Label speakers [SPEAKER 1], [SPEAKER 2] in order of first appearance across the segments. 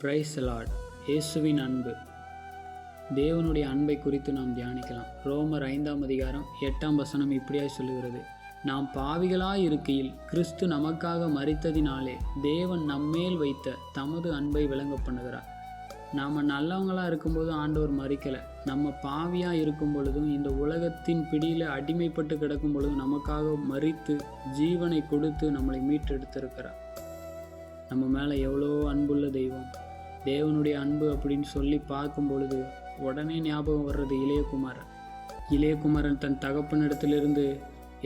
[SPEAKER 1] Praise the Lord. இயேசுவின் அன்பு. தேவனுடைய அன்பை குறித்து நாம் தியானிக்கலாம். ரோமர் 5ஆம் அதிகாரம் 8ஆம் வசனம் இப்படியாய் சொல்லுகிறது, நாம் பாவிகளாய் இருக்கையில் கிறிஸ்து நமக்காக மரித்ததினாலே தேவன் நம்மேல் வைத்த தமது அன்பை விளங்க பண்ணுகிறார். நாம் நல்லவங்களாக இருக்கும்போது ஆண்டவர் மறிக்கலை. நம்ம பாவியாக இருக்கும் பொழுதும் இந்த உலகத்தின் பிடியில் அடிமைப்பட்டு கிடக்கும் பொழுதும் நமக்காக மரித்து ஜீவனை கொடுத்து நம்மளை மீட்டெடுத்திருக்கிறார். நம்ம மேலே எவ்வளோ அன்புள்ள தெய்வம். தேவனுடைய அன்பு அப்படின்னு சொல்லி பார்க்கும் பொழுது உடனே ஞாபகம் வர்றது இளையகுமாரன் தன் தகப்பனிடத்திலிருந்து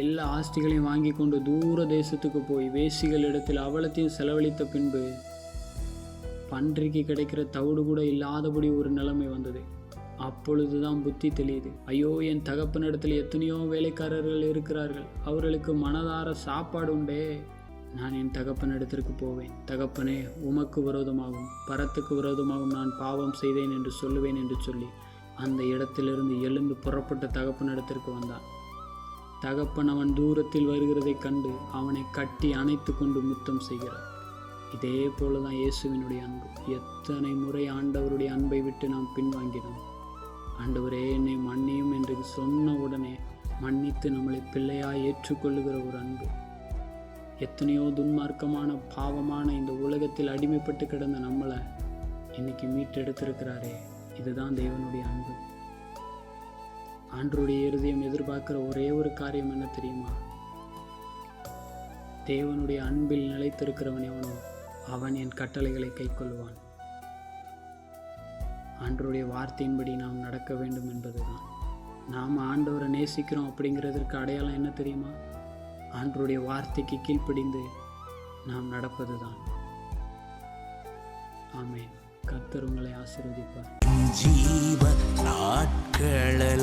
[SPEAKER 1] எல்லா ஆஸ்திகளையும் வாங்கி கொண்டு தூர தேசத்துக்கு போய் வேசிகள் இடத்தில் அவலத்தையும் செலவழித்த பின்பு பன்றிக்கு கிடைக்கிற தவிடு கூட இல்லாதபடி ஒரு நிலைமை வந்தது. அப்பொழுதுதான் புத்தி தெளியுது. ஐயோ, என் தகப்பனிடத்தில் எத்தனையோ வேலைக்காரர்கள் இருக்கிறார்கள், அவர்களுக்கு மனதார சாப்பாடு உண்டே. நான் என் தகப்பனிடத்திற்கு போவேன். தகப்பனே, உமக்கு விரோதமாகவும் பரத்துக்கு விரோதமாகவும் நான் பாவம் செய்தேன் என்று சொல்லுவேன் என்று சொல்லி அந்த இடத்திலிருந்து எழுந்து புறப்பட்ட தகப்பனிடத்திற்கு வந்தான். தகப்பன் அவன் தூரத்தில் வருகிறதை கண்டு அவனை கட்டி அணைத்து கொண்டு முத்தம் செய்கிறார். இதே போலதான் இயேசுவினுடைய அன்பு. எத்தனை முறை ஆண்டவருடைய அன்பை விட்டு நாம் பின்வாங்கினோம். ஆண்டவரே, என்னை மன்னியும் என்று சொன்ன உடனே மன்னித்து நம்மளை பிள்ளையாய் ஏற்றுக்கொள்ளுகிற ஒரு அன்பு. எத்தனையோ துன்மார்க்கமான பாவமான இந்த உலகத்தில் அடிமைப்பட்டு கிடந்த நம்மளை இன்னைக்கு மீட்டெடுத்திருக்கிறாரே. இதுதான் தேவனுடைய அன்பு. ஆண்டவருடைய இருதயம் எதிர்பார்க்கிற ஒரே ஒரு காரியம் என்ன தெரியுமா? தேவனுடைய அன்பில் நிலைத்திருக்கிறவன் எவனோ அவன் என் கட்டளைகளை கைக்கொள்வான். ஆண்டவருடைய வார்த்தையின்படி நாம் நடக்க வேண்டும் என்பதுதான். நாம் ஆண்டவரை நேசிக்கிறோம் அப்படிங்கிறதற்கு அடையாளம் என்ன தெரியுமா? ஆண்டவருடைய வார்த்தைக்கு கீழ்ப்படிந்து நாம் நடப்பதுதான். ஆமென். கர்த்தர் உங்களை ஆசீர்வதிப்பார்.
[SPEAKER 2] ஜீவ நாட்களெல்லாம்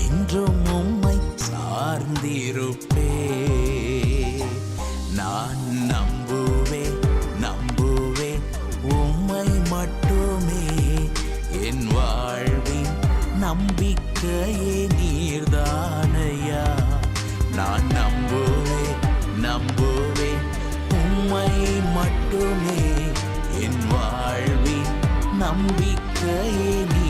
[SPEAKER 2] என்றும் உம்மை சார்ந்திருப்பே. நான் நம்புவேன் உம்மை மட்டுமே. என் வாழ்வின் நம்பிக்கையே நீர்தானையா. நான் நம்புவேன் உம்மை மட்டுமே. என் வாழ்வின் நம்பிக்கையே நீ